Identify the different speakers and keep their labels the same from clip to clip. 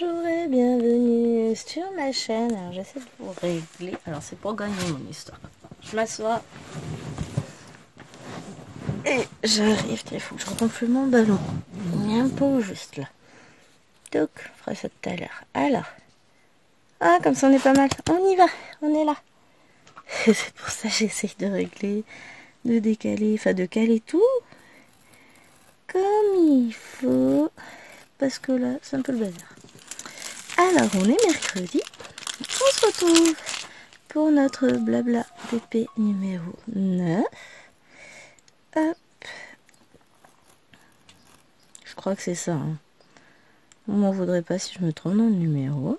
Speaker 1: Bonjour et bienvenue sur ma chaîne. Alors j'essaie de vous régler. Alors c'est pour gagner mon histoire. Je m'assois et j'arrive. Il faut que je regonfle mon ballon. Il est un peu juste là. Donc on fera ça tout à l'heure. Alors, comme ça on est pas mal. On y va, on est là. C'est pour ça que j'essaie de régler, de décaler, enfin de caler tout comme il faut. Parce que là c'est un peu le bazar. Alors on est mercredi. On se retrouve pour notre blabla PP numéro 9. Hop. Je crois que c'est ça. On m'en voudrait pas si je me trompe dans le numéro.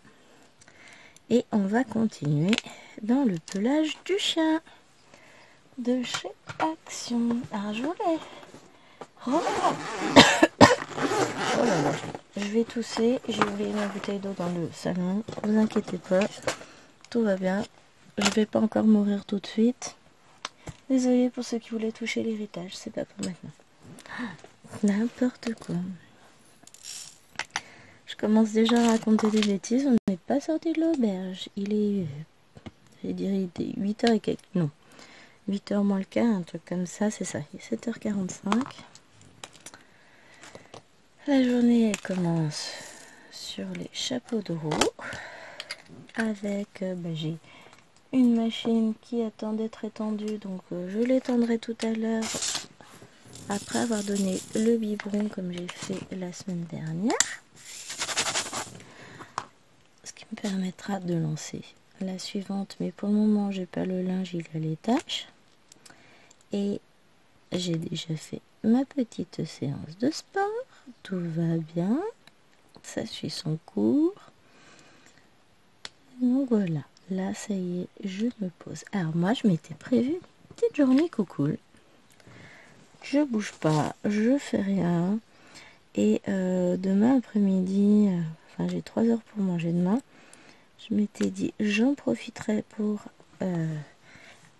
Speaker 1: Et on va continuer dans le pelage du chien de chez Action. Alors je voulais... Oh là là. Je vais tousser. J'ai oublié ma bouteille d'eau dans le salon. Vous inquiétez pas. Tout va bien. Je vais pas encore mourir tout de suite. Désolée pour ceux qui voulaient toucher l'héritage. C'est pas pour maintenant. N'importe quoi. Je commence déjà à raconter des bêtises. On n'est pas sorti de l'auberge. Il est... Je dirais il était 8h et quelques. Non. 8h moins le quart, un truc comme ça. C'est ça. Il est 7h45. La journée elle commence sur les chapeaux de roue. Avec... j'ai une machine qui attend d'être étendue. Donc je l'étendrai tout à l'heure. Après avoir donné le biberon comme j'ai fait la semaine dernière. Ce qui me permettra de lancer la suivante. Mais pour le moment, j'ai pas le linge, il a les tâches. Et j'ai déjà fait ma petite séance de sport. Tout va bien. Ça suit son cours. Donc voilà. Là, ça y est, je me pose. Alors moi, je m'étais prévu une petite journée cool. Je bouge pas, je fais rien. Et demain après-midi, j'ai 3 heures pour manger demain. Je m'étais dit, j'en profiterai pour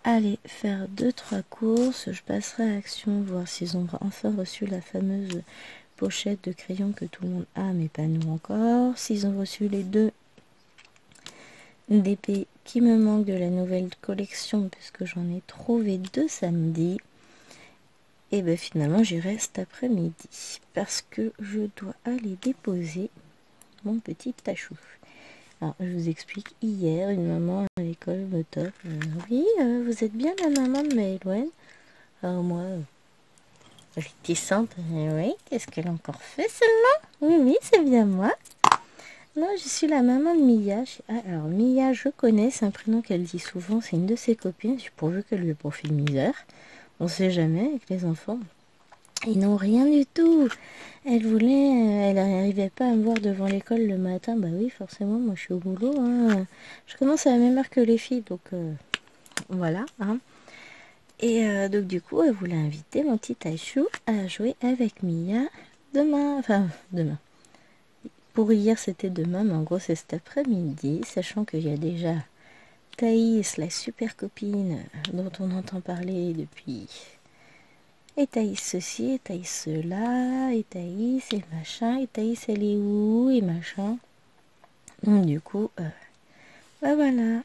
Speaker 1: aller faire 2-3 courses. Je passerai à Action, voir s'ils ont enfin reçu la fameuse pochette de crayons que tout le monde a, mais pas nous encore. S'ils ont reçu les 2 DP qui me manquent de la nouvelle collection, puisque j'en ai trouvé 2 samedi. Et bien finalement j'irai cet après-midi parce que je dois aller déposer mon petit tachou. Alors je vous explique, hier une maman à l'école me top. Oui, vous êtes bien la maman de Maëlwen? Alors moi, réticente, oui, qu'est-ce qu'elle a encore fait celle-là? Oui, oui, c'est bien moi. Non, je suis la maman de Mia. Alors Mia, je connais, c'est un prénom qu'elle dit souvent, c'est une de ses copines, pourvu qu'elle lui ait pour fille misère. On sait jamais avec les enfants. Ils n'ont rien du tout. Elle n'arrivait pas à me voir devant l'école le matin. Bah oui, forcément, moi je suis au boulot. Hein. Je commence à la même heure que les filles, donc voilà. Hein. Et donc du coup, elle voulait inviter mon petit Taïchou à jouer avec Mia demain. Enfin, demain. Pour hier, c'était demain, mais en gros, c'est cet après-midi, sachant qu'il y a déjà Thaïs, la super copine dont on entend parler depuis... Et Thaïs ceci, et Thaïs cela, et Thaïs, et machin, et Thaïs elle est où, et machin. Donc du coup, voilà.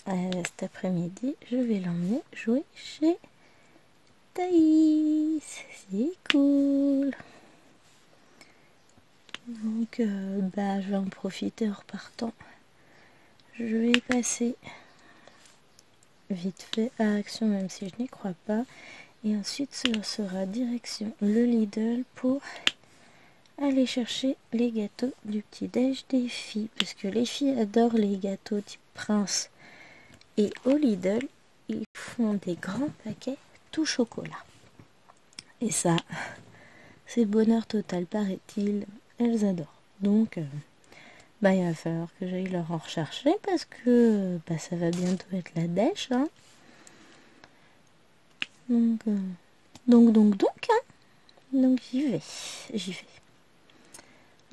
Speaker 1: Cet après-midi, je vais l'emmener jouer chez Thaïs. C'est cool. Donc, je vais en profiter en repartant. Je vais passer vite fait à Action, même si je n'y crois pas. Et ensuite, ce sera direction le Lidl pour aller chercher les gâteaux du petit-déj des filles. Parce que les filles adorent les gâteaux type Prince. Et au Lidl, ils font des grands paquets tout chocolat. Et ça, c'est le bonheur total, paraît-il. Elles adorent. Donc, il va falloir que j'aille leur en rechercher parce que ça va bientôt être la dèche. Hein. Donc, j'y vais.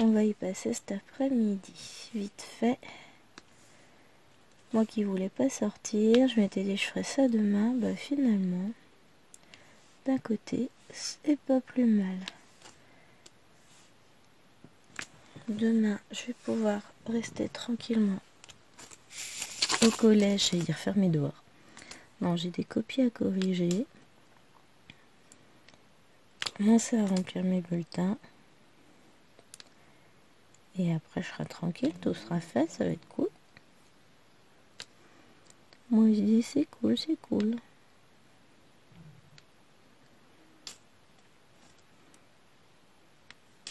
Speaker 1: On va y passer cet après-midi, vite fait. Moi qui voulais pas sortir, je m'étais dit je ferais ça demain. Finalement, d'un côté, c'est pas plus mal. demain, je vais pouvoir rester tranquillement au collège, j'allais dire faire mes devoirs. Non, j'ai des copies à corriger. Commencer à remplir mes bulletins. Et après, je serai tranquille, tout sera fait, ça va être cool. Moi, je dis c'est cool, c'est cool.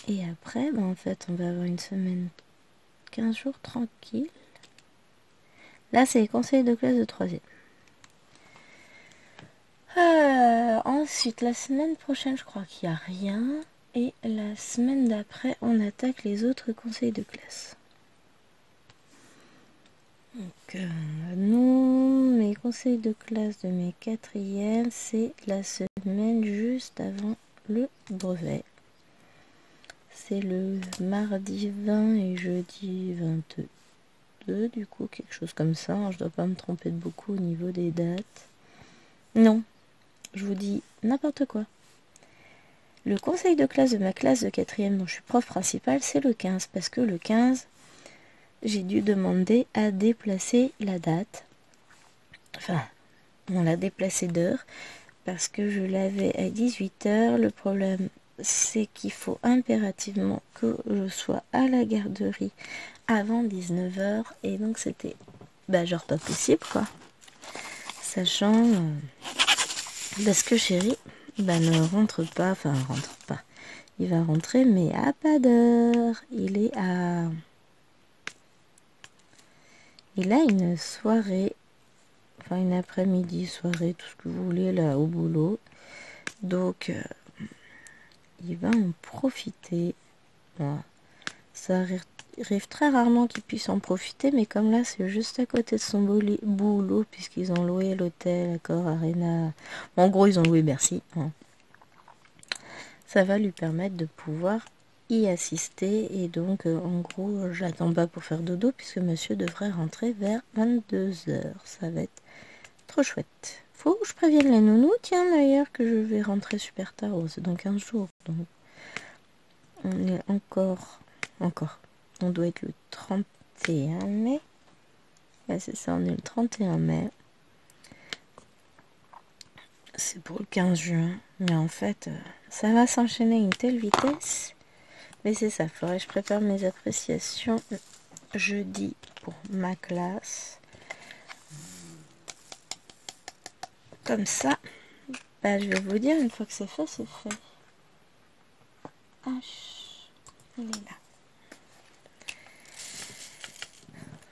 Speaker 1: Et après, en fait, on va avoir une semaine, 15 jours tranquille. Là, c'est les conseils de classe de 3e. Ensuite, la semaine prochaine, je crois qu'il n'y a rien. Et la semaine d'après, on attaque les autres conseils de classe. Donc, mes conseils de classe de mes 4e, c'est la semaine juste avant le brevet. C'est le mardi 20 et jeudi 22, du coup, quelque chose comme ça. Je dois pas me tromper de beaucoup au niveau des dates. Non, je vous dis n'importe quoi. Le conseil de classe de ma classe de 4e, dont je suis prof principale, c'est le 15. Parce que le 15, j'ai dû demander à déplacer la date. Enfin, on l'a déplacé d'heure. Parce que je l'avais à 18h. Le problème, c'est qu'il faut impérativement que je sois à la garderie avant 19h. Et donc, c'était genre pas possible, quoi. Sachant... parce que chéri, ne rentre pas. Enfin, rentre pas. Il va rentrer, mais à pas d'heure. Il a une soirée, enfin une après-midi, soirée, tout ce que vous voulez, là, au boulot. Donc, il va en profiter. Voilà. Ça arrive très rarement qu'il puisse en profiter, mais comme là, c'est juste à côté de son boulot, puisqu'ils ont loué l'hôtel, Accor Arena. En gros, ils ont loué Bercy. Hein. Ça va lui permettre de pouvoir y assister. Et donc, en gros, j'attends pas pour faire dodo, puisque monsieur devrait rentrer vers 22h. Ça va être trop chouette. Faut que je prévienne les nounous, tiens, d'ailleurs, que je vais rentrer super tard. C'est dans 15 jours. Donc, on est encore. On doit être le 31 mai. Ouais, c'est ça, on est le 31 mai. C'est pour le 15 juin. Mais en fait, ça va s'enchaîner à une telle vitesse. Mais c'est ça, faudrait que je prépare mes appréciations jeudi pour ma classe. Comme ça, je vais vous dire, une fois que c'est fait, c'est fait. Il est là.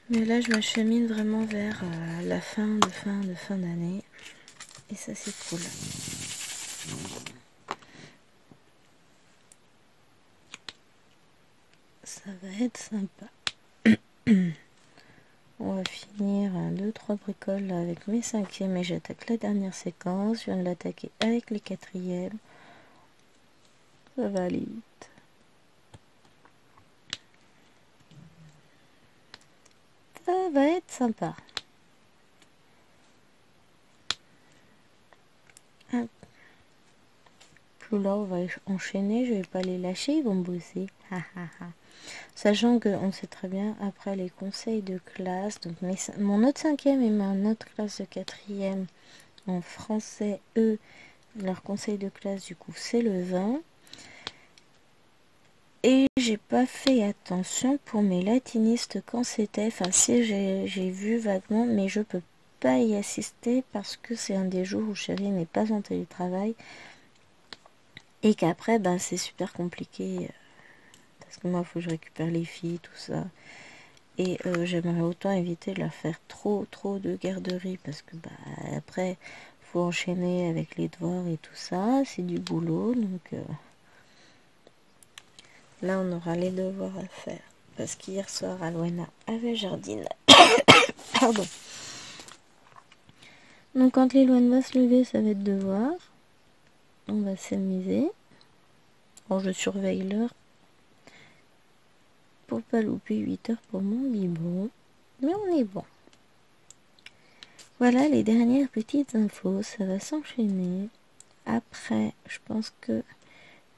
Speaker 1: Mais là, je m'achemine vraiment vers la fin d'année. Et ça, c'est cool. Ça va être sympa. On va finir 2-3 bricoles là, avec mes 5e et j'attaque la dernière séquence. Je viens de l'attaquer avec les 4e. Ça va aller vite. Ça va être sympa. Puis là, on va enchaîner. Je vais pas les lâcher, ils vont bosser. Sachant qu'on sait très bien, après les conseils de classe, donc mon autre 5e et mon autre classe de 4e en français, eux, leur conseil de classe, du coup, c'est le 20. Et j'ai pas fait attention pour mes latinistes quand c'était. Enfin, si j'ai vu vaguement, mais je peux pas y assister parce que c'est un des jours où chérie n'est pas en télétravail. Et qu'après, c'est super compliqué. Parce que moi, il faut que je récupère les filles, tout ça. Et j'aimerais autant éviter de leur faire trop de garderie. Parce que après, faut enchaîner avec les devoirs et tout ça. C'est du boulot. Donc là, on aura les devoirs à faire. Parce qu'hier soir, Alwena avait jardine. Pardon. Donc quand Léloine va se lever, ça va être devoir. On va s'amuser. Bon, je surveille l'heure. Pour pas louper 8 heures pour mon biberon. Mais on est bon. Voilà les dernières petites infos. Ça va s'enchaîner. Après, je pense que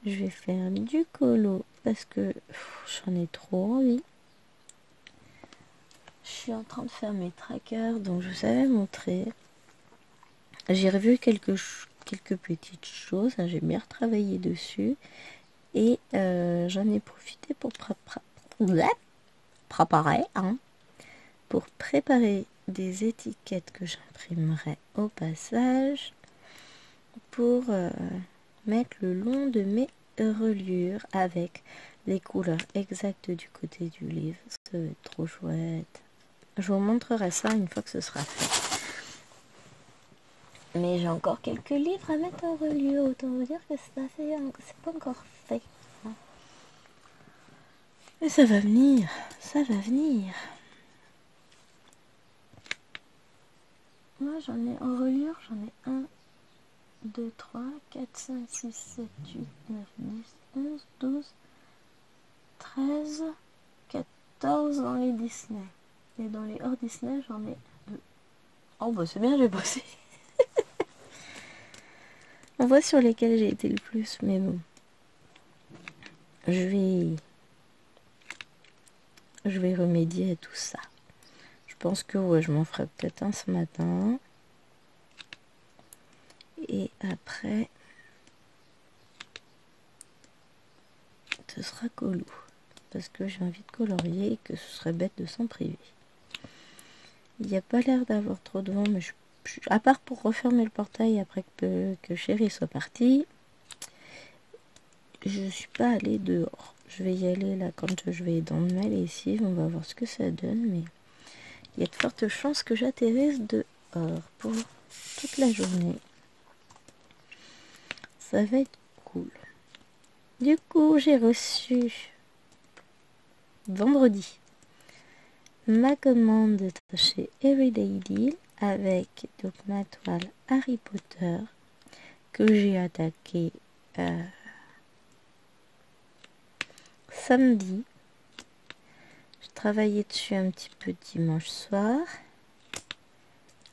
Speaker 1: je vais faire du colo parce que j'en ai trop envie. Je suis en train de faire mes trackers, donc je vous avais montré. J'ai revu quelques petites choses, hein, j'ai bien retravaillé dessus. Et j'en ai profité pour préparer des étiquettes que j'imprimerai au passage pour mettre le long de mes reliures avec les couleurs exactes du côté du livre. Ça va être trop chouette. Je vous montrerai ça une fois que ce sera fait. Mais j'ai encore quelques livres à mettre en reliure. Autant vous dire que c'est pas encore fait. Mais ça va venir. Ça va venir. Moi j'en ai en reliure, j'en ai 1, 2, 3, 4, 5, 6, 7, 8, 9, 10, 11, 12, 13, 14 dans les Disney. Et dans les hors Disney, j'en ai 2. Oh bah c'est bien, j'ai bossé. On voit sur lesquels j'ai été le plus, mais bon. Je vais remédier à tout ça. Je pense que ouais, je m'en ferai peut-être un ce matin. Et après, ce sera colou. Parce que j'ai envie de colorier et que ce serait bête de s'en priver. Il n'y a pas l'air d'avoir trop de vent, mais à part pour refermer le portail après que Chérie soit partie, je ne suis pas allée dehors. Je vais y aller là quand je vais dans ma lessive, on va voir ce que ça donne, mais il y a de fortes chances que j'atterrisse dehors pour toute la journée. Ça va être cool. Du coup, j'ai reçu vendredi ma commande de chez Everyday Deal avec donc ma toile Harry Potter que j'ai attaqué samedi. Je travaillais dessus un petit peu dimanche soir,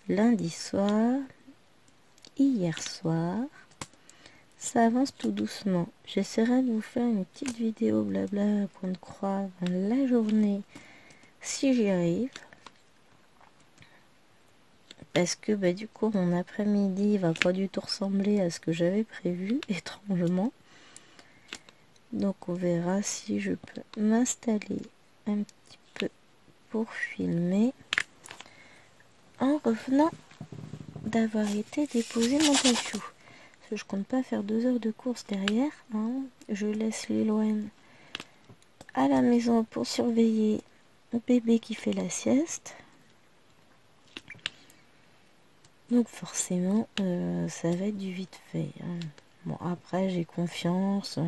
Speaker 1: lundi soir, hier soir. Ça avance tout doucement. J'essaierai de vous faire une petite vidéo blabla à point de croix dans la journée si j'y arrive. Parce que du coup mon après-midi va pas du tout ressembler à ce que j'avais prévu, étrangement. Donc on verra si je peux m'installer un petit peu pour filmer en revenant d'avoir été déposer mon cachou. Parce que je compte pas faire 2 heures de course derrière. Hein. Je laisse Liloine à la maison pour surveiller le bébé qui fait la sieste. Donc forcément, ça va être du vite fait. Hein. Bon, après, j'ai confiance.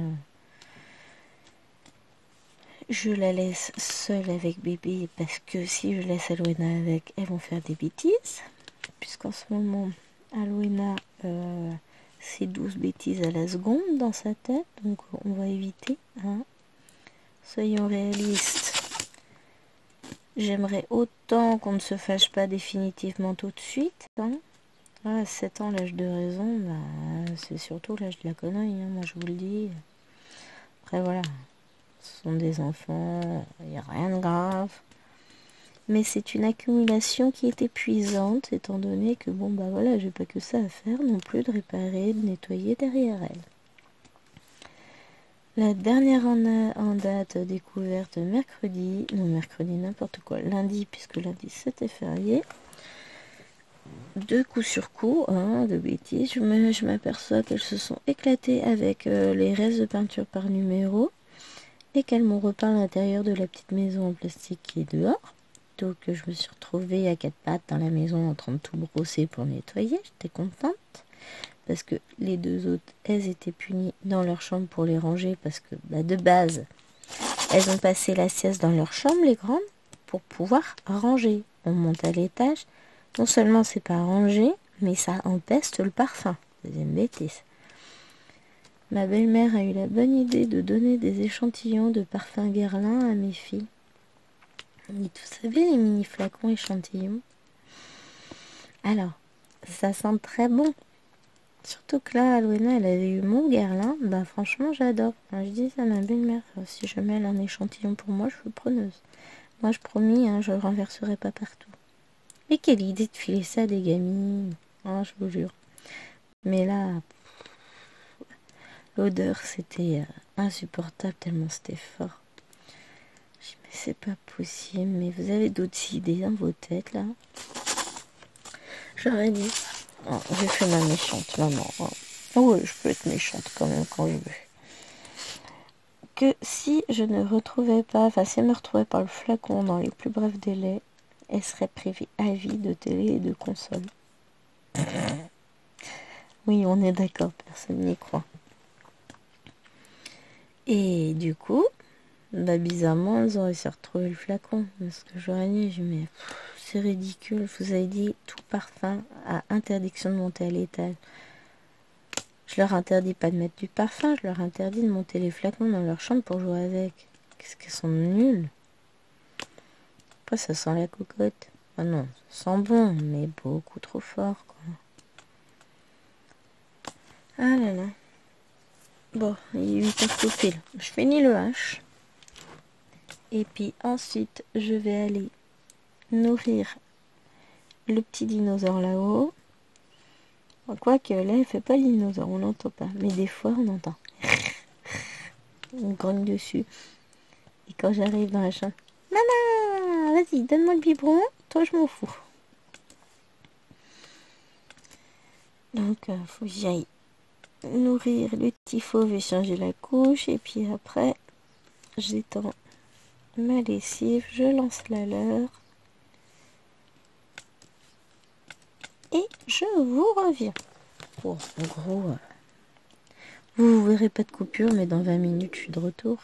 Speaker 1: Je la laisse seule avec bébé parce que si je laisse Alwena avec, elles vont faire des bêtises. Puisqu'en ce moment, Alwena, c'est 12 bêtises à la seconde dans sa tête. Donc on va éviter. Hein. Soyons réalistes. J'aimerais autant qu'on ne se fâche pas définitivement tout de suite. Hein. À 7 ans, l'âge de raison, c'est surtout l'âge de la connerie, hein, moi je vous le dis. Après voilà, ce sont des enfants, il n'y a rien de grave. Mais c'est une accumulation qui est épuisante, étant donné que voilà, j'ai pas que ça à faire non plus de réparer, de nettoyer derrière elle. La dernière en date découverte mercredi, n'importe quoi, lundi, puisque lundi c'était férié. De coup sur coup, de bêtises, je m'aperçois qu'elles se sont éclatées avec les restes de peinture par numéro et qu'elles m'ont repeint l'intérieur de la petite maison en plastique qui est dehors. Donc je me suis retrouvée à 4 pattes dans la maison en train de tout brosser pour nettoyer. J'étais contente parce que les 2 autres, elles étaient punies dans leur chambre pour les ranger parce que de base, elles ont passé la sieste dans leur chambre, les grandes, pour pouvoir ranger. On monte à l'étage. Non seulement c'est pas rangé, mais ça empeste le parfum. C'est une bêtise. Ma belle-mère a eu la bonne idée de donner des échantillons de parfum Guerlain à mes filles. Et vous savez, les mini flacons échantillons. Alors, ça sent très bon. Surtout que là, Alwena, elle avait eu mon Guerlain. Bah franchement, j'adore. Enfin, je dis à ma belle-mère, si je mêle un échantillon pour moi, je suis preneuse. Moi, je promis, hein, je le renverserai pas partout. Et quelle idée de filer ça à des gamines. Oh, je vous jure. Mais là, l'odeur, c'était insupportable tellement c'était fort. Je dis, mais c'est pas possible. Mais vous avez d'autres idées dans vos têtes, là? J'aurais dit. Oh, j'ai fait ma méchante, maman. Oh, ouais, je peux être méchante quand même quand je veux. Que si je ne retrouvais pas, enfin si elle me retrouvait pas le flacon dans les plus brefs délais, elle serait privée à vie de télé et de console. Oui, on est d'accord, personne n'y croit. Et du coup, bah bizarrement, elles ont réussi à retrouver le flacon. Parce que j'aurais dit, je dis, mais c'est ridicule, je vous avais dit, tout parfum a interdiction de monter à l'étage. Je leur interdis pas de mettre du parfum, je leur interdis de monter les flacons dans leur chambre pour jouer avec. Qu'est-ce qu'elles sont nulles. Après, ça sent la cocotte. Ah non, ça sent bon, mais beaucoup trop fort, quoi. Ah là là. Bon, il est 8h tout pile. Je finis le H. Et puis ensuite, je vais aller nourrir le petit dinosaure là-haut. Quoique là, il fait pas le dinosaure, on l'entend pas. Mais des fois, on entend. On grogne dessus. Et quand j'arrive dans la chambre, maman, vas-y, donne-moi le biberon. Toi, je m'en fous. Donc, faut que j'aille nourrir le petit fauve et changer la couche. Et puis après, j'étends ma lessive, je lance la leur. Et je vous reviens. Bon, en gros, vous verrez pas de coupure, mais dans 20 minutes, je suis de retour.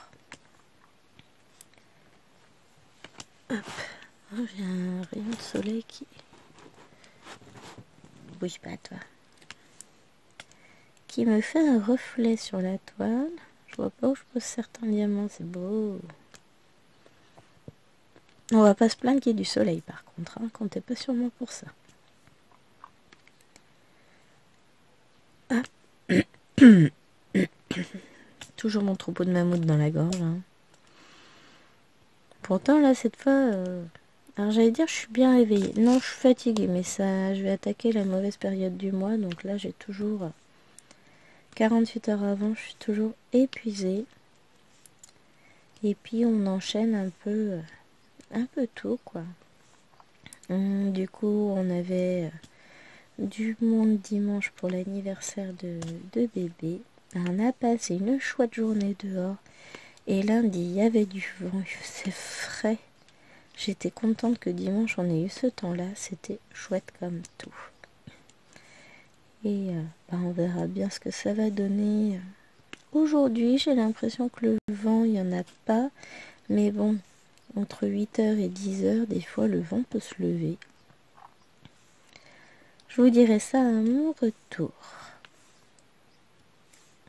Speaker 1: Hop, j'ai un rayon de soleil qui... Bouge pas, toi. Qui me fait un reflet sur la toile. Je vois pas où je pose certains diamants, c'est beau. On va pas se plaindre qu'il y ait du soleil, par contre. Hein, comptez pas sur moi pour ça. Ah. Toujours mon troupeau de mammouth dans la gorge. Hein. Pourtant, là, cette fois... Alors, j'allais dire, je suis bien réveillée. Non, je suis fatiguée, mais ça, je vais attaquer la mauvaise période du mois. Donc là, j'ai toujours... 48 heures avant, je suis toujours épuisée. Et puis, on enchaîne un peu tout, quoi. Du coup, on avait du monde dimanche pour l'anniversaire de bébé. On a passé une chouette journée dehors. Et lundi, il y avait du vent, il faisait frais. J'étais contente que dimanche on ait eu ce temps-là. C'était chouette comme tout. Et on verra bien ce que ça va donner. Aujourd'hui, j'ai l'impression que le vent, il n'y en a pas. Mais bon, entre 8h et 10h, des fois, le vent peut se lever. Je vous dirai ça à mon retour.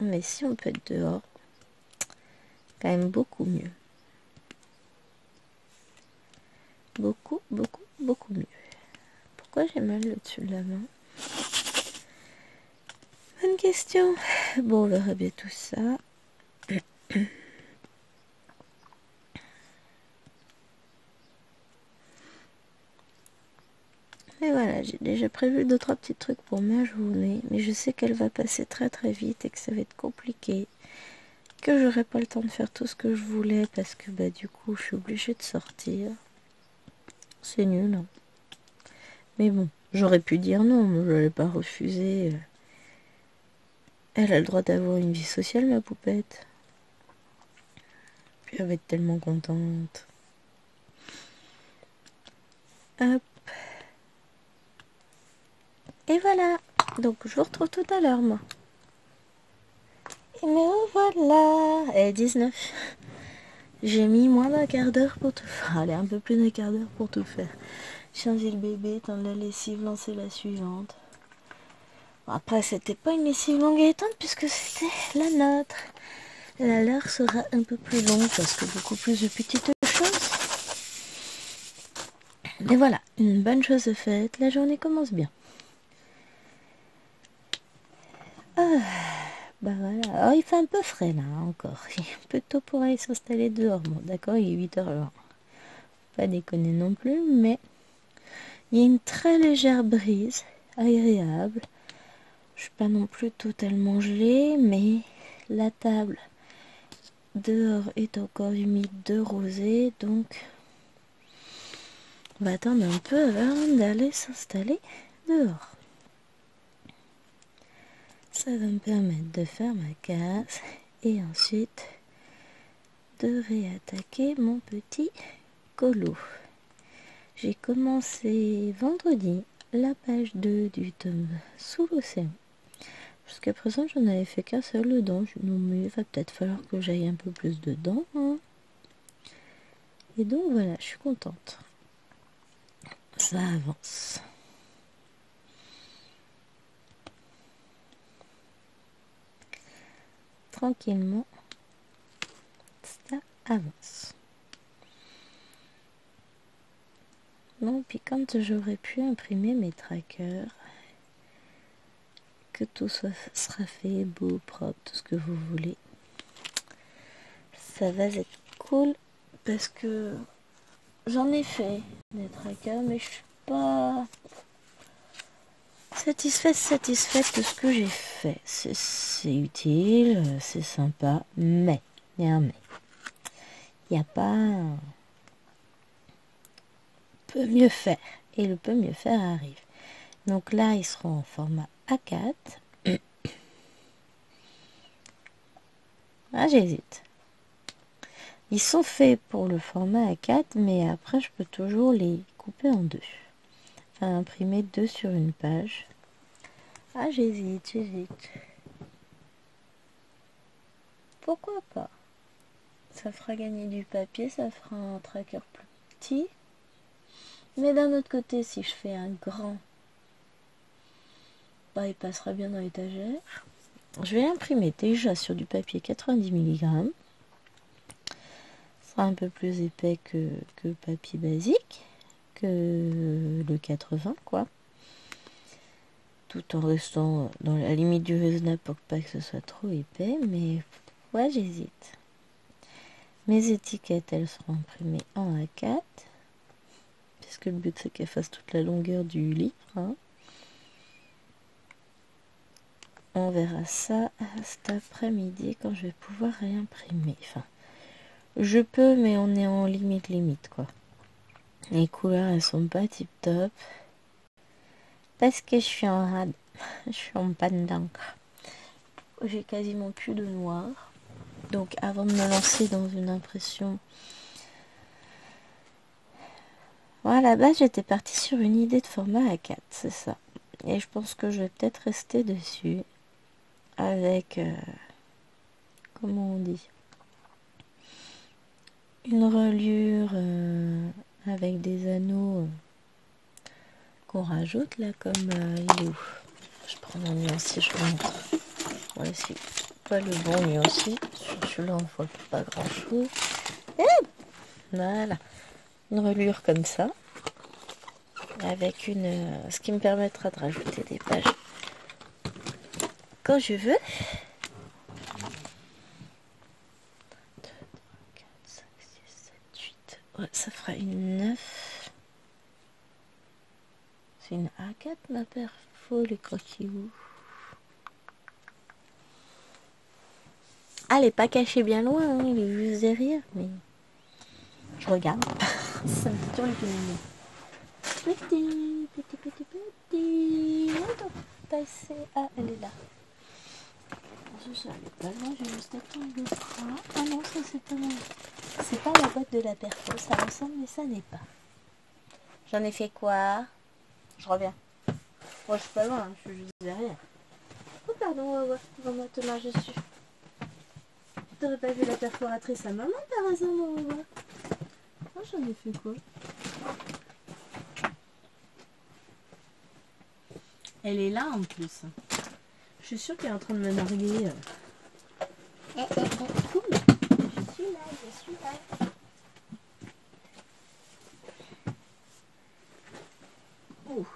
Speaker 1: Mais si on peut être dehors, quand même beaucoup mieux. Beaucoup, beaucoup, beaucoup mieux. Pourquoi j'ai mal le dessus de la main? Bonne question. Bon, on verra bien tout ça. Et voilà, j'ai déjà prévu 2-3 petits trucs pour ma journée. Mais je sais qu'elle va passer très très vite et que ça va être compliqué. Que j'aurai pas le temps de faire tout ce que je voulais parce que du coup je suis obligée de sortir. C'est nul. Hein. Mais bon, j'aurais pu dire non, mais je n'allais pas refuser. Elle a le droit d'avoir une vie sociale, ma poupette. Puis elle va être tellement contente. Hop. Et voilà. Donc je vous retrouve tout à l'heure, moi. Et me voilà. Elle est 19. J'ai mis moins d'un quart d'heure pour tout faire. Allez, un peu plus d'un quart d'heure pour tout faire. Changer le bébé, tendre la lessive, lancer la suivante. Bon, après, c'était pas une lessive longue et étendre puisque c'était la nôtre. La leur sera un peu plus longue parce que beaucoup plus de petites choses. Mais voilà, une bonne chose faite. La journée commence bien. Bah voilà. Oh, il fait un peu frais là encore. Il est un peu tôt pour aller s'installer dehors. Bon, d'accord, il est 8h20. Pas déconner non plus, mais il y a une très légère brise, agréable. Je suis pas non plus totalement gelée, mais la table dehors est encore humide de rosée, donc on va attendre un peu avant d'aller s'installer dehors. Ça va me permettre de faire ma case et ensuite de réattaquer mon petit colo. J'ai commencé vendredi la page 2 du tome Sous l'océan. Jusqu'à présent, je n'avais fait qu'un seul dedans. Non, mais il va peut-être falloir que j'aille un peu plus dedans, hein. Et donc voilà, je suis contente. Ça avance. Tranquillement, ça avance. Bon, puis quand j'aurai pu imprimer mes trackers, que tout sera fait, beau, propre, tout ce que vous voulez, ça va être cool parce que j'en ai fait des trackers, mais je suis pas satisfaite de ce que j'ai fait. C'est utile, c'est sympa, mais il y a un mais. Il n'y a pas un peut mieux faire. Et le peut mieux faire arrive. Donc là, ils seront en format A4. Ah, j'hésite. Ils sont faits pour le format A4, mais après, je peux toujours les couper en deux. Enfin, imprimer deux sur une page. Ah, j'hésite. Pourquoi pas? Ça fera gagner du papier, ça fera un tracker plus petit. Mais d'un autre côté, si je fais un grand, bah, il passera bien dans l'étagère. Je vais l'imprimer déjà sur du papier 90 mg. Ce sera un peu plus épais que le papier basique, que le 80, quoi. Tout en restant dans la limite du raisonnable pour pas que ce soit trop épais, mais ouais, j'hésite. Mes étiquettes, elles seront imprimées en A4, puisque le but c'est qu'elles fassent toute la longueur du livre, hein. On verra ça cet après-midi quand je vais pouvoir réimprimer. Enfin, je peux, mais on est en limite, quoi. Les couleurs, elles sont pas tip top. Parce que je suis en rade. Je suis en panne d'encre. J'ai quasiment plus de noir. Donc avant de me lancer dans une impression... Voilà, à la base, j'étais partie sur une idée de format A4, c'est ça. Et je pense que je vais peut-être rester dessus. Avec... comment on dit, une reliure avec des anneaux qu'on rajoute là, comme il est où? Je prends mon nuancier, je vous montre. Voilà, c'est pas le bon nuancier. Sur celui-là, on voit pas grand chose. Voilà, une reliure comme ça, avec ce qui me permettra de rajouter des pages quand je veux. 2, 3, 4, 5, 6, 7, 8. Ouais, ça fera une 9. C'est une A4, ma perfo, les croquis-où. Ah, elle est pas cachée bien loin, hein, il est juste derrière, mais je regarde. Ça me fait toujours les pénibles. Petit. Attends, passer. Ah, elle est là. Je n'allais pas loin, j'ai juste attendre le frein. Ah non, ça c'est pas mal. C'est pas la boîte de la perfo, ça ressemble, mais ça n'est pas. J'en ai fait quoi? Je reviens. Moi, je suis pas loin, hein, je suis juste derrière. Oh, pardon, Wawa, te marche dessus. T'aurais pas vu la perforatrice à maman par hasard, mon Wawa? Oh, j'en ai fait quoi? Elle est là en plus. Je suis sûre qu'elle est en train de me narguer. Cool. Je suis là. Oh,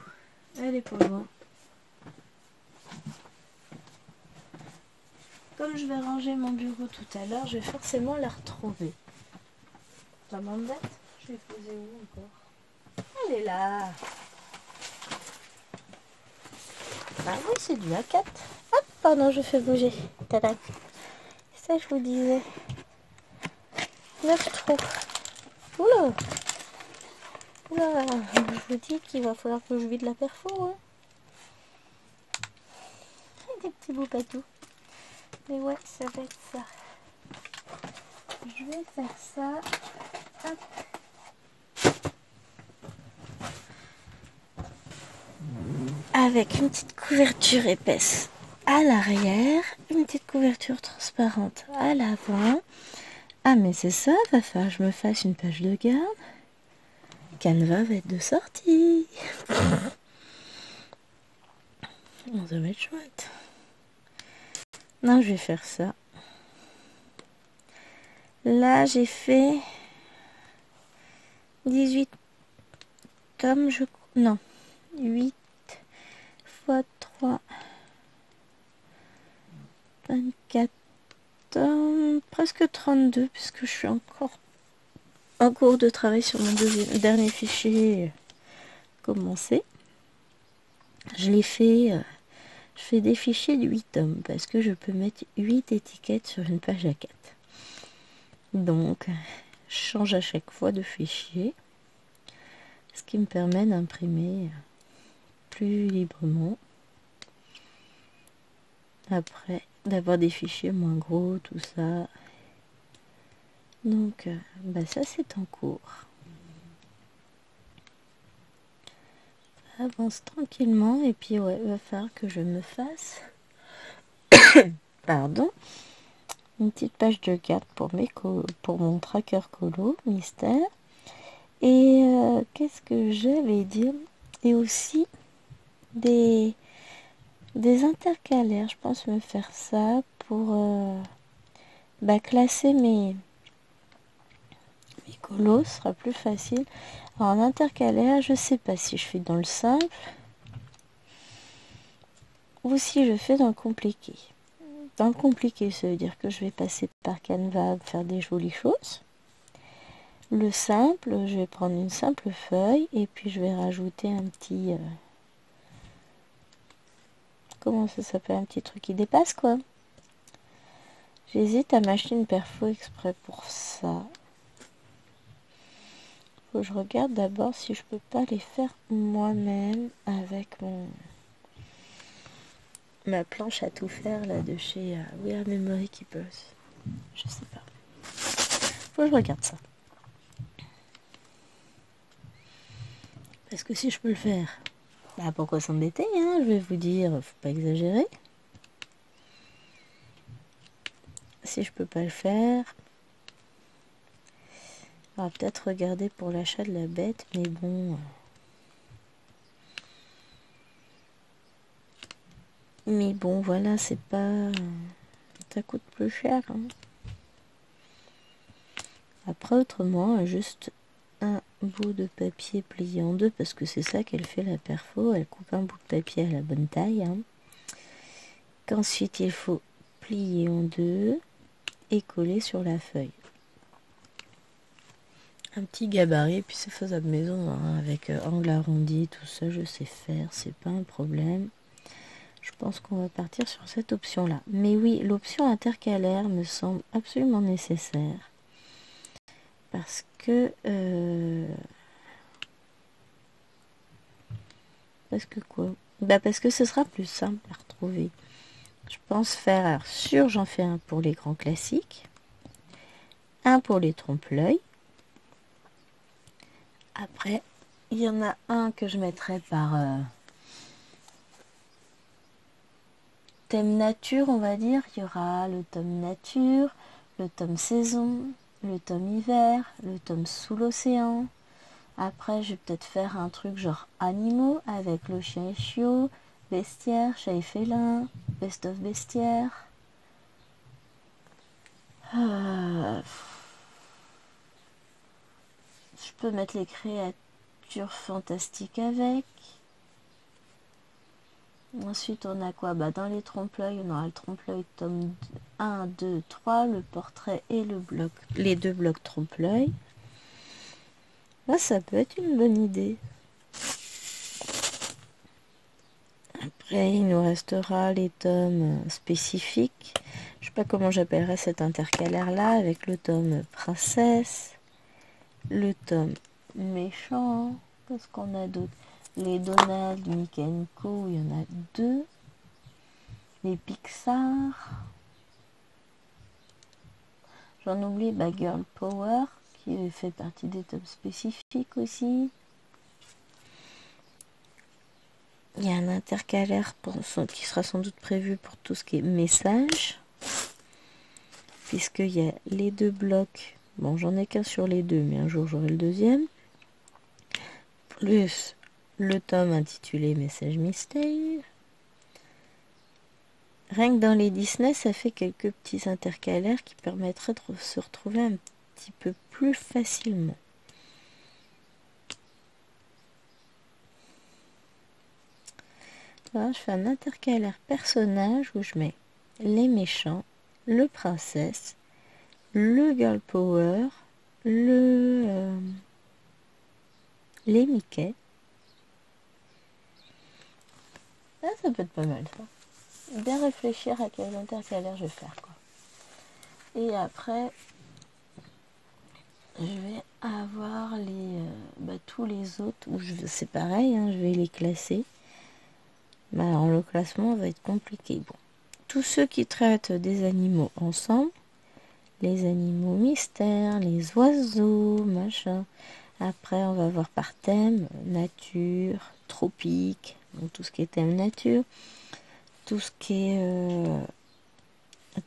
Speaker 1: elle est pas loin. comme je vais ranger mon bureau tout à l'heure, je vais forcément la retrouver. Ça m'embête. Je l'ai posée où encore? Elle est là. Ah oui, c'est du A4. Hop, pardon, je fais bouger. Tada. Ça, je vous disais. 9 trous. Oula. Oula. Je vous dis qu'il va falloir que je vide la perfo. Hein. Et des petits bouts patous. Mais ouais, ça va être ça. Je vais faire ça. Hop. Avec une petite couverture épaisse à l'arrière, une petite couverture transparente à l'avant. Ah mais c'est ça, va falloir que je me fasse une page de garde. Canva va être de sortie. Oh, ça va être chouette. Non, je vais faire ça. Là, j'ai fait 18 tomes, je crois. Non, 8 fois 3. 24 tomes, presque 32, puisque je suis encore en cours de travail sur mon dernier fichier commencé. Je l'ai fait, je fais des fichiers de 8 tomes, parce que je peux mettre 8 étiquettes sur une page A4. Donc, je change à chaque fois de fichier, ce qui me permet d'imprimer plus librement. Après, d'avoir des fichiers moins gros, tout ça. Donc, bah ça c'est en cours. Avance tranquillement et puis ouais, il va falloir que je me fasse pardon, une petite page de garde pour pour mon tracker colo mystère. Et qu'est-ce que j'allais dire? Et aussi des intercalaires. Je pense me faire ça pour classer mes colos, ce sera plus facile. Alors, en intercalaire, je sais pas si je fais dans le simple ou si je fais dans le compliqué. Dans le compliqué, ça veut dire que je vais passer par Canva, faire des jolies choses. Le simple, je vais prendre une simple feuille et puis je vais rajouter un petit... comment ça s'appelle? Un petit truc qui dépasse, quoi. J'hésite à m'acheter une perfo exprès pour ça. Faut que je regarde d'abord si je peux pas les faire moi-même avec ma planche à tout faire là de chez We Are Memory Keepers. Je sais pas. Faut que je regarde ça. Parce que si je peux le faire, bah pourquoi s'embêter, hein? Je vais vous dire, faut pas exagérer. Si je peux pas le faire, on va peut-être regarder pour l'achat de la bête, mais bon. Mais bon, voilà, c'est pas... ça coûte plus cher. Hein. Après, autrement, juste un bout de papier plié en deux, parce que c'est ça qu'elle fait la perfo. Elle coupe un bout de papier à la bonne taille. Hein. Qu'ensuite, il faut plier en deux et coller sur la feuille. Un petit gabarit, puis c'est faisable maison, hein, avec angle arrondi, tout ça, je sais faire, c'est pas un problème. Je pense qu'on va partir sur cette option-là. Mais oui, l'option intercalaire me semble absolument nécessaire. Parce que... parce que quoi? Bah parce que ce sera plus simple à retrouver. Je pense faire... Alors, j'en fais un pour les grands classiques. Un pour les trompe-l'œil. Après, il y en a un que je mettrai par... thème nature, on va dire. Il y aura le tome nature, le tome saison, le tome hiver, le tome sous l'océan. Après, je vais peut-être faire un truc genre animaux avec le chien et chiot, bestiaire, chat et félin, best of bestiaire. Je peux mettre les créatures fantastiques avec. Ensuite, on a quoi? Bah, dans les trompe-l'œil, on aura le trompe-l'œil tome 1, 2, 3, le portrait et le bloc, les deux blocs trompe-l'œil. Là, ça peut être une bonne idée. Après, il nous restera les tomes spécifiques. Je sais pas comment j'appellerais cet intercalaire-là, avec le tome princesse, le tome méchant. Qu'est-ce qu'on a d'autre? Les Donald, Mickey Co, il y en a 2. Les Pixar. J'en oublie, bah, Girl Power, qui fait partie des tomes spécifiques aussi. Il y a un intercalaire qui sera sans doute prévu pour tout ce qui est message. Puisqu'il y a les deux blocs. Bon, j'en ai qu'un sur les deux, mais un jour j'aurai le deuxième. Plus le tome intitulé Message Mystère. Rien que dans les Disney, ça fait quelques petits intercalaires qui permettraient de se retrouver un petit peu plus facilement. Voilà, je fais un intercalaire personnage où je mets les méchants, le princesse, le girl power, les Mickey. Ah, ça peut être pas mal ça. Bien réfléchir à quel intercalaire je vais faire quoi. Et après, je vais avoir tous les autres où c'est pareil, hein, je vais les classer. Bah, alors, le classement va être compliqué. Bon, tous ceux qui traitent des animaux ensemble, les animaux mystères, les oiseaux, machin. Après, on va voir par thème, nature, tropique, donc tout ce qui est thème nature, tout ce qui est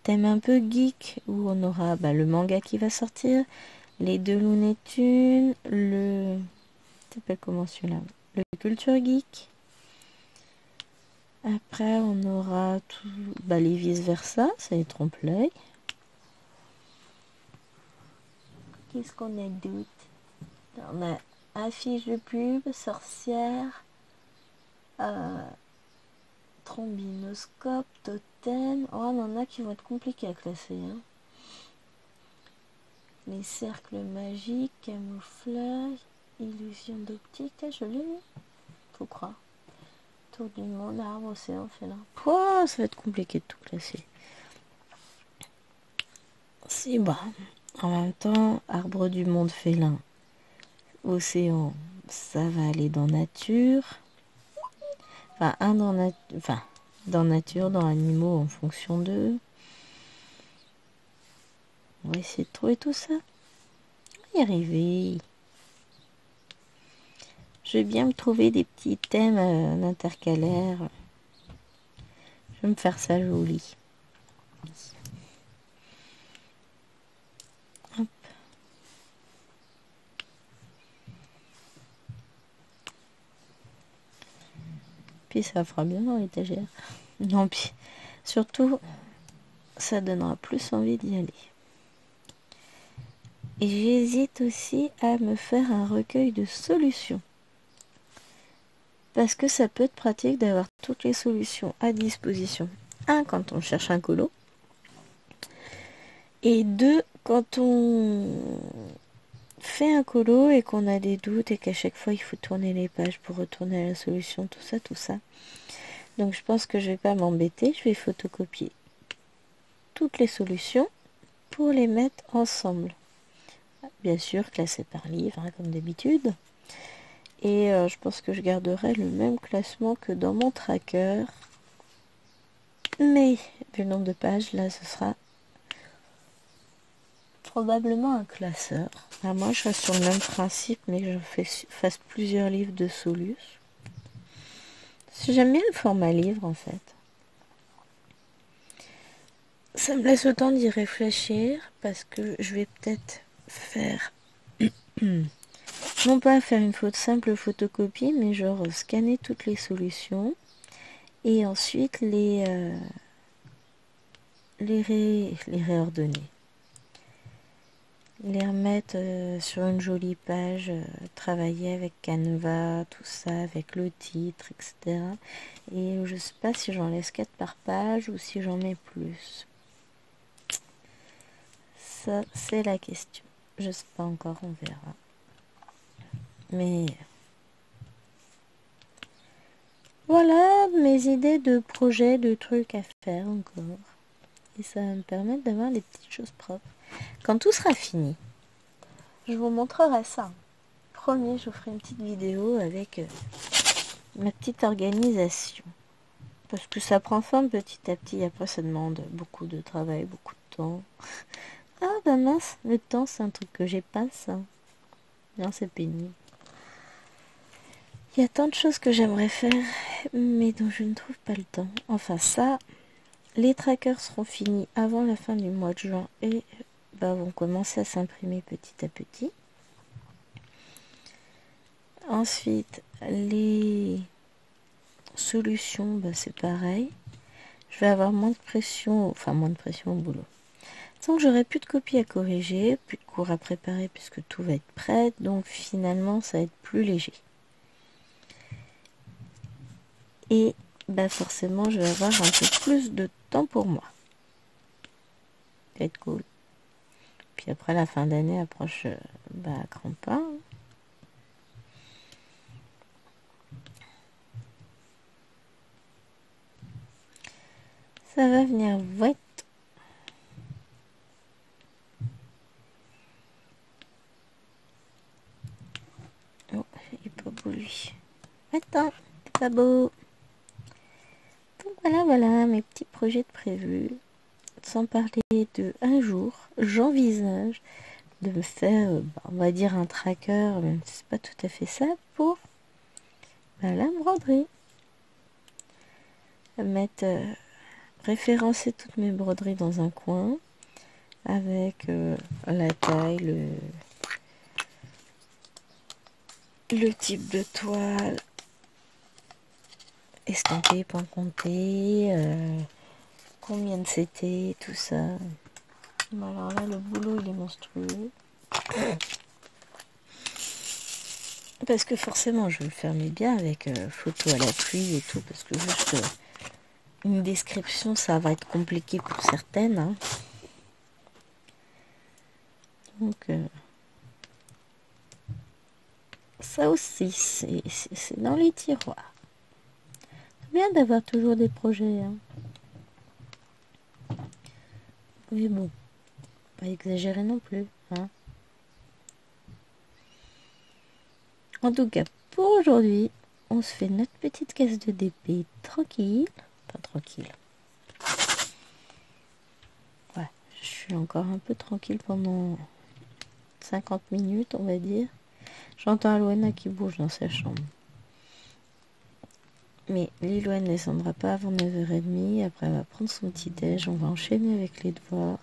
Speaker 1: thème un peu geek, où on aura le manga qui va sortir, les deux Looney Tunes, ça s'appelle comment celui-là? Le Culture Geek. Après, on aura les vice-versa, ça les trompe-l'œil. Qu'est-ce qu'on a d'autre? On a affiche de pub, sorcière, trombinoscope, totem. Oh, on en a qui vont être compliqués à classer. Hein. Les cercles magiques, camouflage, illusion d'optique. Je l'ai mis. Faut croire. Tour du monde, arbre, océan, félin. Pouah, ça va être compliqué de tout classer. C'est bon. En même temps, arbre du monde félin, océan, ça va aller dans nature. Enfin, dans nature, dans animaux, en fonction d'eux. On va essayer de trouver tout ça. On va y arriver. Je vais bien me trouver des petits thèmes intercalaires. Je vais me faire ça joli. Hop. Puis ça fera bien dans l'étagère. Non, puis surtout, ça donnera plus envie d'y aller. Et j'hésite aussi à me faire un recueil de solutions. Parce que ça peut être pratique d'avoir toutes les solutions à disposition. 1, quand on cherche un colo. Et 2, quand on fait un colo et qu'on a des doutes et qu'à chaque fois il faut tourner les pages pour retourner à la solution, tout ça. Donc je pense que je vais pas m'embêter, je vais photocopier toutes les solutions pour les mettre ensemble. Bien sûr, classé par livre, hein, comme d'habitude. Et je pense que je garderai le même classement que dans mon tracker. Mais, vu le nombre de pages, là, ce sera probablement un classeur. Alors moi, je reste sur le même principe, mais que je fasse plusieurs livres de solus. J'aime bien le format livre, en fait. Ça me laisse le temps d'y réfléchir, parce que je vais peut-être faire... non pas faire une simple photocopie, mais genre scanner toutes les solutions et ensuite les réordonner. les remettre sur une jolie page, travailler avec Canva, tout ça, avec le titre, etc. Et je sais pas si j'en laisse 4 par page ou si j'en mets plus. Ça, c'est la question. Je sais pas encore, on verra. Mais voilà mes idées de projets, de trucs à faire encore. Et ça va me permettre d'avoir des petites choses propres. Quand tout sera fini, je vous montrerai ça. Promis, je vous ferai une petite vidéo avec ma petite organisation. Parce que ça prend forme petit à petit. Après, ça demande beaucoup de travail, beaucoup de temps. Ah, bah mince, le temps, c'est un truc que j'ai pas, ça. Non, c'est pénible. Il y a tant de choses que j'aimerais faire, mais dont je ne trouve pas le temps. Enfin, ça, les trackers seront finis avant la fin du mois de juin et vont commencer à s'imprimer petit à petit. Ensuite, les solutions, c'est pareil. Je vais avoir moins de pression au boulot. Donc j'aurai plus de copies à corriger, plus de cours à préparer puisque tout va être prêt. Donc finalement, ça va être plus léger. Et forcément, je vais avoir un peu plus de temps pour moi. Ça va être cool. Puis après, la fin d'année approche à grands pas. Ça va venir vite. Oh, il est pas beau lui. Attends, c'est pas beau. Donc voilà mes petits projets de prévus. Sans parler de un jour, j'envisage de me faire, on va dire un tracker, même si c'est pas tout à fait ça, pour la broderie. Mettre, référencer toutes mes broderies dans un coin, avec la taille, le type de toile, estampé, point compté, combien de c'était, tout ça. Bon, alors là, le boulot, il est monstrueux. Parce que forcément, je veux le faire mais bien avec photo à l'appui et tout, parce que juste une description, ça va être compliqué pour certaines. Hein. Donc, ça aussi, c'est dans les tiroirs. C'est bien d'avoir toujours des projets. Hein. Mais bon, pas exagérer non plus. Hein. En tout cas, pour aujourd'hui, on se fait notre petite caisse de DP tranquille. Pas tranquille. Ouais, je suis encore un peu tranquille pendant 50 minutes, on va dire. J'entends Aloana qui bouge dans sa chambre. Mais Lilo, elle ne descendra pas avant 9h30. Après, elle va prendre son petit-déj. On va enchaîner avec les devoirs.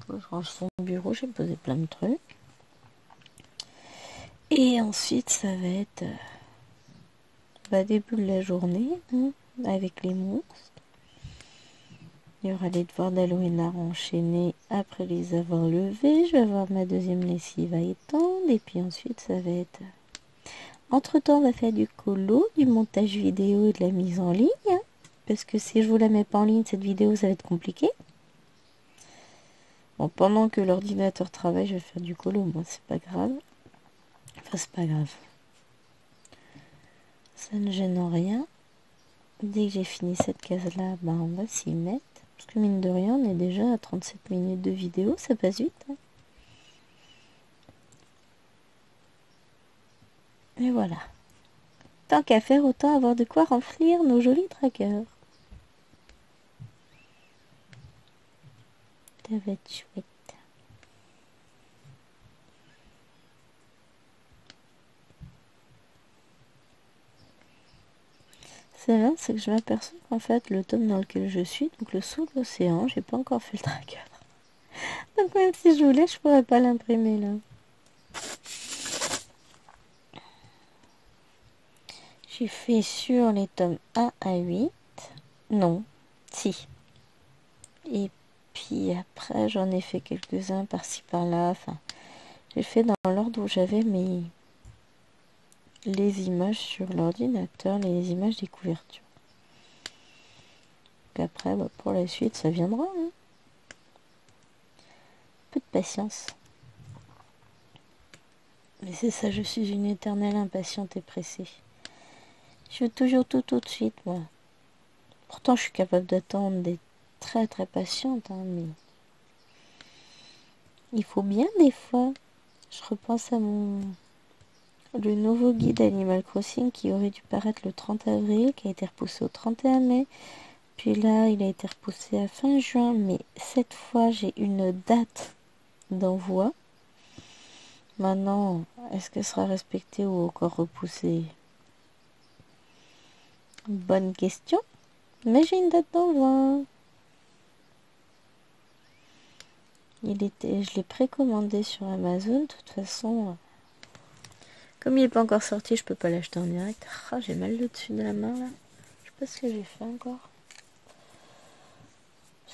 Speaker 1: Je range son bureau. J'ai posé plein de trucs. Et ensuite, ça va être début de la journée, hein, avec les monstres. Il y aura les devoirs d'Aloena enchaînés après les avoir levés. Je vais avoir ma deuxième lessive à étendre. Et puis ensuite, ça va être... Entre-temps, on va faire du colo, du montage vidéo et de la mise en ligne. Hein, parce que si je vous la mets pas en ligne, cette vidéo, ça va être compliqué. Bon, pendant que l'ordinateur travaille, je vais faire du colo. Moi, c'est pas grave. Enfin, c'est pas grave. Ça ne gêne en rien. Dès que j'ai fini cette case-là, on va s'y mettre. Parce que mine de rien, on est déjà à 37 minutes de vidéo. Ça passe vite. Hein. Et voilà. Tant qu'à faire, autant avoir de quoi remplir nos jolis trackers. Ça va être chouette. C'est là, c'est que je m'aperçois qu'en fait, le tome dans lequel je suis, donc le sous l'océan, j'ai pas encore fait le tracker. Donc même si je voulais, je pourrais pas l'imprimer là. J'ai fait sur les tomes 1 à 8. Non, si. Et puis puis après j'en ai fait quelques-uns par-ci par-là. Enfin, j'ai fait dans l'ordre où j'avais les images sur l'ordinateur, les images des couvertures. Donc après, pour la suite, ça viendra. Hein. Peu de patience. Mais c'est ça, je suis une éternelle impatiente et pressée. Je veux toujours tout de suite, moi. Pourtant, je suis capable d'attendre, d'être très très patiente, hein, mais il faut bien des fois. Je repense à le nouveau guide Animal Crossing qui aurait dû paraître le 30 avril, qui a été repoussé au 31 mai. Puis là, il a été repoussé à fin juin, mais cette fois, j'ai une date d'envoi. Maintenant, est-ce qu'elle sera respectée ou encore repoussée? Bonne question. Mais j'ai une date d'envoi. Je l'ai précommandé sur Amazon. De toute façon, comme il n'est pas encore sorti, je peux pas l'acheter en direct. Ah, j'ai mal le dessus de la main là. Je sais pas ce que j'ai fait encore.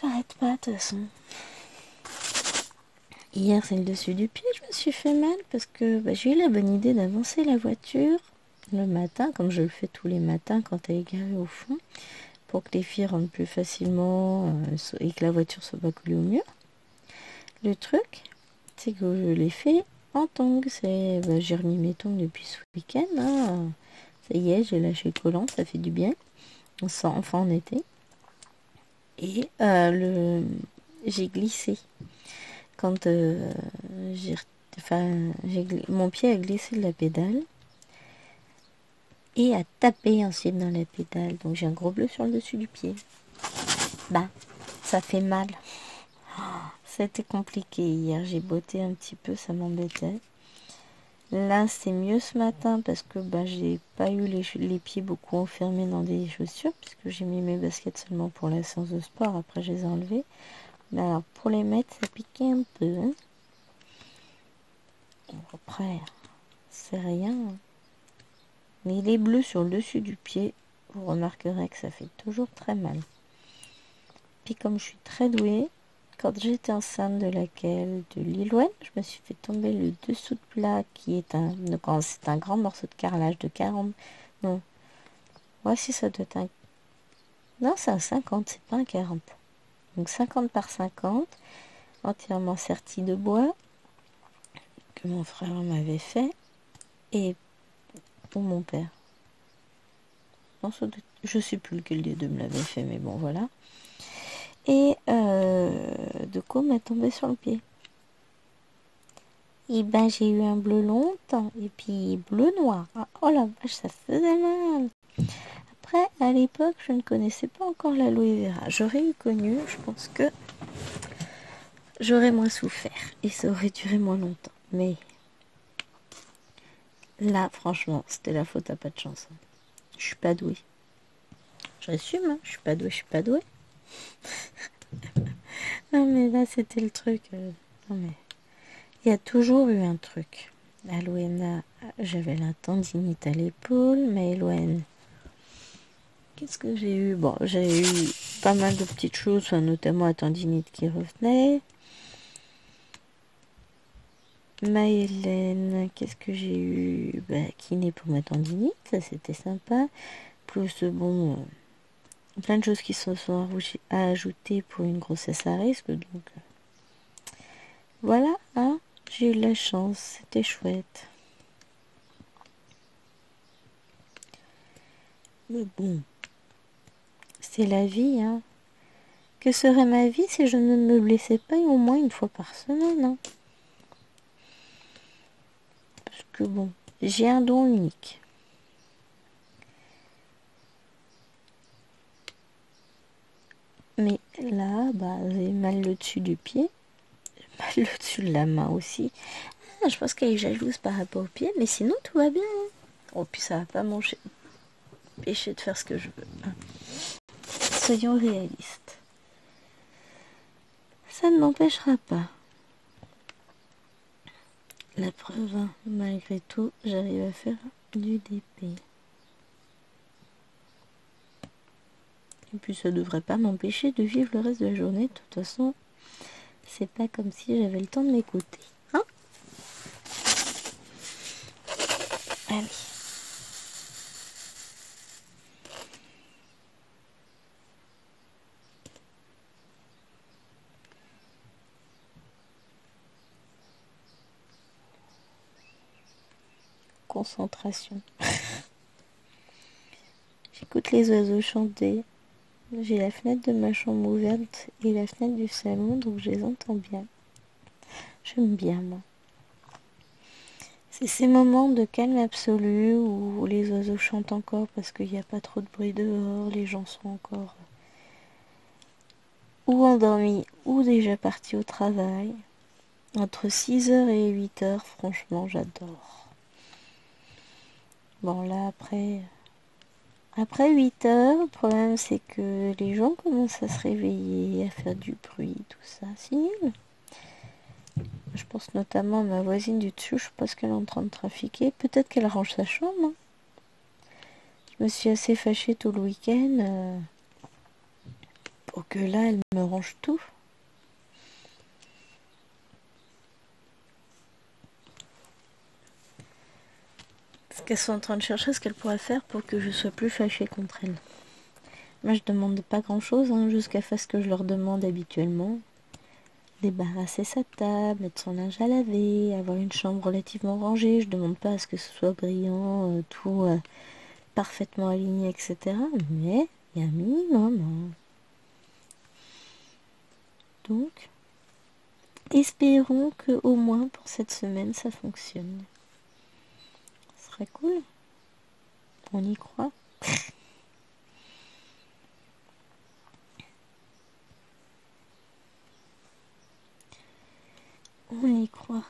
Speaker 1: J'arrête pas de toute façon. Hier, c'est le dessus du pied, je me suis fait mal parce que j'ai eu la bonne idée d'avancer la voiture le matin, comme je le fais tous les matins quand elle est garée au fond, pour que les filles rentrent plus facilement et que la voiture soit pas collée au mur. Le truc, c'est que je l'ai fait en tongs. J'ai remis mes tongs depuis ce week-end. Hein. Ça y est, j'ai lâché le collant, ça fait du bien. On sent enfin en été. Et j'ai glissé. Quand mon pied a glissé de la pédale et a tapé ensuite dans la pédale. Donc j'ai un gros bleu sur le dessus du pied. Ça fait mal. C'était compliqué hier. J'ai botté un petit peu, ça m'embêtait. Là, c'est mieux ce matin parce que j'ai pas eu les pieds beaucoup enfermés dans des chaussures puisque j'ai mis mes baskets seulement pour la séance de sport. Après, je les ai enlevés. Mais alors, pour les mettre, ça piquait un peu. Hein. Après, c'est rien. Mais les bleus sur le dessus du pied, vous remarquerez que ça fait toujours très mal. Puis comme je suis très douée, quand j'étais enceinte de Lil-Wayne, je me suis fait tomber le dessous de plat qui est c'est un grand morceau de carrelage de 40. Non. Voici ça doit être un. Non, c'est un 50, c'est pas un 40. Donc 50 par 50, entièrement serti de bois, que mon frère m'avait fait, et pour mon père. Non, je sais plus lequel des deux me l'avait fait, mais bon, voilà. Et de quoi m'a tombé sur le pied. Et j'ai eu un bleu longtemps, et puis bleu noir. Oh la vache, ça faisait mal. Après, à l'époque, je ne connaissais pas encore l'aloe vera. J'aurais eu connu, je pense que j'aurais moins souffert, et ça aurait duré moins longtemps. Mais là, franchement, c'était la faute à pas de chance. Je suis pas douée. J'assume, hein. Je suis pas douée. Non mais là c'était le truc. Non mais il y a toujours eu un truc. À Loena, j'avais la tendinite à l'épaule, mais Eloane, qu'est-ce que j'ai eu? Bon, j'ai eu pas mal de petites choses, notamment la tendinite qui revenait. Maëlène, qu'est-ce que j'ai eu? Kiné pour ma tendinite, ça c'était sympa. Plus plein de choses qui se sont ajoutées pour une grossesse à risque, donc voilà, hein, j'ai eu de la chance, c'était chouette. Mais bon, c'est la vie, hein. Que serait ma vie si je ne me blessais pas au moins une fois par semaine, hein. Parce que bon, j'ai un don unique. Mais là, j'ai mal le dessus du pied, mal le dessus de la main aussi. Ah, je pense qu'elle est jalouse par rapport au pied, mais sinon tout va bien. Hein. Oh, puis ça va pas m'empêcher de faire ce que je veux. Hein. Soyons réalistes. Ça ne m'empêchera pas. La preuve, hein, malgré tout, j'arrive à faire du DP. Et puis ça devrait pas m'empêcher de vivre le reste de la journée. De toute façon, C'est pas comme si j'avais le temps de m'écouter. Hein? Allez. Concentration. J'écoute les oiseaux chanter. J'ai la fenêtre de ma chambre ouverte et la fenêtre du salon, donc je les entends bien. J'aime bien, moi. C'est ces moments de calme absolu où les oiseaux chantent encore parce qu'il n'y a pas trop de bruit dehors, les gens sont encore ou endormis ou déjà partis au travail. Entre 6 heures et 8 heures, franchement, j'adore. Bon, là, après 8 heures, le problème, c'est que les gens commencent à se réveiller, à faire du bruit, tout ça. C'est nul. Je pense notamment à ma voisine du dessus, je pense qu'elle est en train de trafiquer. Peut-être qu'elle range sa chambre. Hein. Je me suis assez fâchée tout le week-end pour que là, elle me range tout. Parce qu'elles sont en train de chercher ce qu'elles pourraient faire pour que je sois plus fâchée contre elles. Moi, je demande pas grand-chose, hein, jusqu'à faire ce que je leur demande habituellement. Débarrasser sa table, mettre son linge à laver, avoir une chambre relativement rangée. Je demande pas à ce que ce soit brillant, tout parfaitement aligné, etc. Mais il y a un minimum. Hein. Donc, espérons que au moins pour cette semaine, ça fonctionne. Ce serait cool. On y croit. On y croit.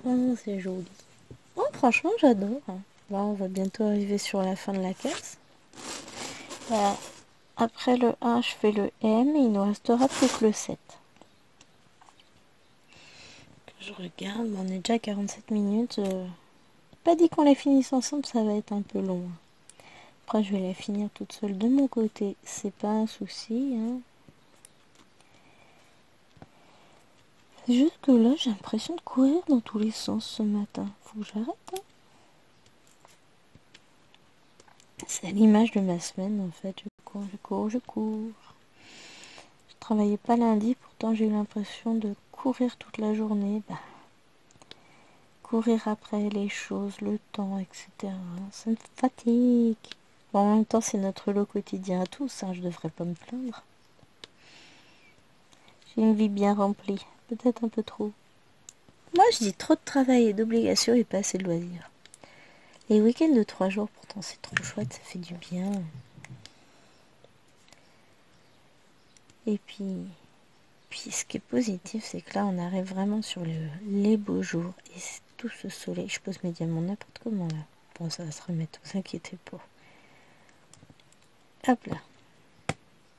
Speaker 1: Oh, c'est joli. Oh, franchement, j'adore. Là, on va bientôt arriver sur la fin de la case. Voilà. Après le 1, je fais le M et il nous restera plus que le 7. Je regarde, on est déjà à 47 minutes. Pas dit qu'on la finisse ensemble, ça va être un peu long. Après, je vais la finir toute seule de mon côté. C'est pas un souci. Hein. C'est juste que là, j'ai l'impression de courir dans tous les sens ce matin. Faut que j'arrête. Hein. C'est à l'image de ma semaine en fait. Je cours, je cours, je cours. Je travaillais pas lundi, pourtant j'ai eu l'impression de courir toute la journée. Courir après les choses, le temps, etc. Ça me fatigue. Bon, en même temps, c'est notre lot quotidien à tous. Hein, je devrais pas me plaindre. J'ai une vie bien remplie. Peut-être un peu trop. Moi, je dis trop de travail et d'obligations et pas assez de loisirs. Les week-ends de 3 jours, pourtant, c'est trop chouette, ça fait du bien. Et puis ce qui est positif, c'est que là, on arrive vraiment sur les beaux jours. Et c'est tout ce soleil. Je pose mes diamants n'importe comment, là. Bon, ça va se remettre, vous inquiétez pas. Hop là.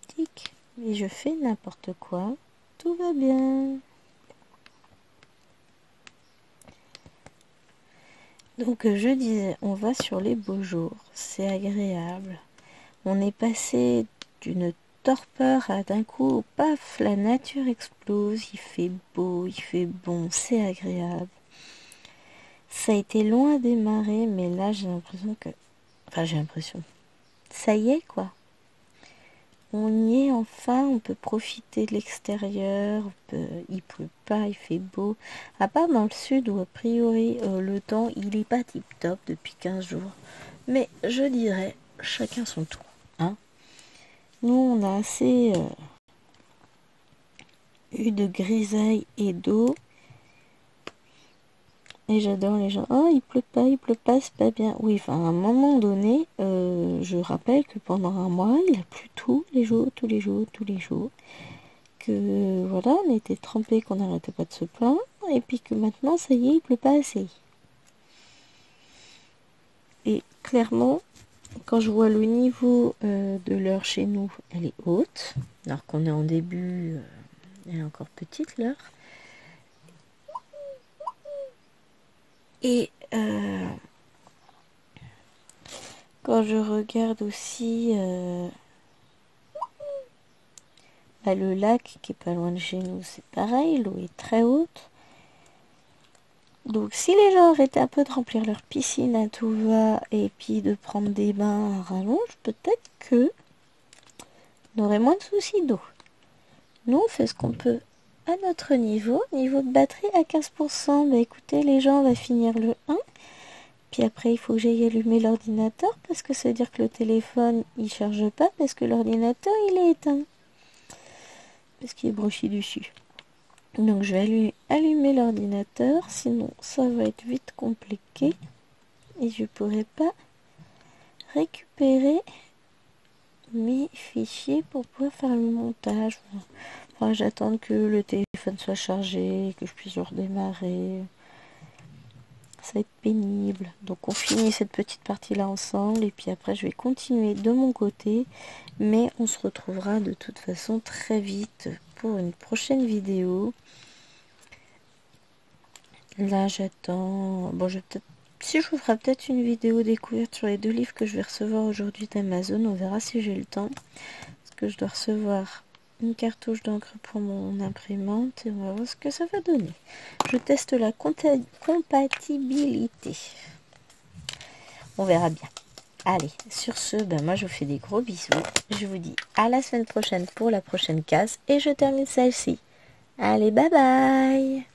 Speaker 1: Tic. Et je fais n'importe quoi. Tout va bien. Donc, je disais, on va sur les beaux jours. C'est agréable. On est passé d'une torpeur à d'un coup, paf, la nature explose. Il fait beau, il fait bon, c'est agréable. Ça a été long à démarrer, mais là, j'ai l'impression que... Enfin, j'ai l'impression. Ça y est, quoi. On y est enfin, on peut profiter de l'extérieur, il pleut pas, il fait beau. À part dans le sud où a priori le temps il est pas tip top depuis 15 jours. Mais je dirais chacun son tour. Hein. Nous on a assez eu de grisaille et d'eau. Et j'adore les gens. Oh, il pleut pas, c'est pas bien. Oui, enfin, à un moment donné, je rappelle que pendant un mois, il a plu tous les jours, tous les jours, tous les jours. Que voilà, on était trempés, qu'on n'arrêtait pas de se plaindre. Et puis que maintenant, ça y est, il pleut pas assez. Et clairement, quand je vois le niveau de l'heure chez nous, elle est haute. Alors qu'on est en début, elle est encore petite l'heure. Et Quand je regarde aussi le lac qui est pas loin de chez nous, c'est pareil, l'eau est très haute. Donc si les gens arrêtaient un peu de remplir leur piscine à tout va et puis de prendre des bains à rallonge, peut-être que on aurait moins de soucis d'eau. Nous on fait ce qu'on peut à notre niveau de batterie à 15%. Bah écoutez les gens, on va finir le 1. Puis après il faut que j'aille allumer l'ordinateur parce que ça veut dire que le téléphone il charge pas parce que l'ordinateur il est éteint. Parce qu'il est branché dessus. Donc je vais allumer l'ordinateur, sinon ça va être vite compliqué et je pourrai pas récupérer mes fichiers pour pouvoir faire le montage. Enfin, j'attends que le téléphone soit chargé, que je puisse le redémarrer. Ça va être pénible. Donc on finit cette petite partie là ensemble et puis après je vais continuer de mon côté. Mais on se retrouvera de toute façon très vite pour une prochaine vidéo. Là j'attends. Bon, si je vous ferai peut-être une vidéo découverte sur les 2 livres que je vais recevoir aujourd'hui d'Amazon, on verra si j'ai le temps. Parce que je dois recevoir une cartouche d'encre pour mon imprimante et on va voir ce que ça va donner. Je teste la compatibilité. On verra bien. Allez, sur ce, moi je vous fais des gros bisous. Je vous dis à la semaine prochaine pour la prochaine case et je termine celle-ci. Allez, bye bye!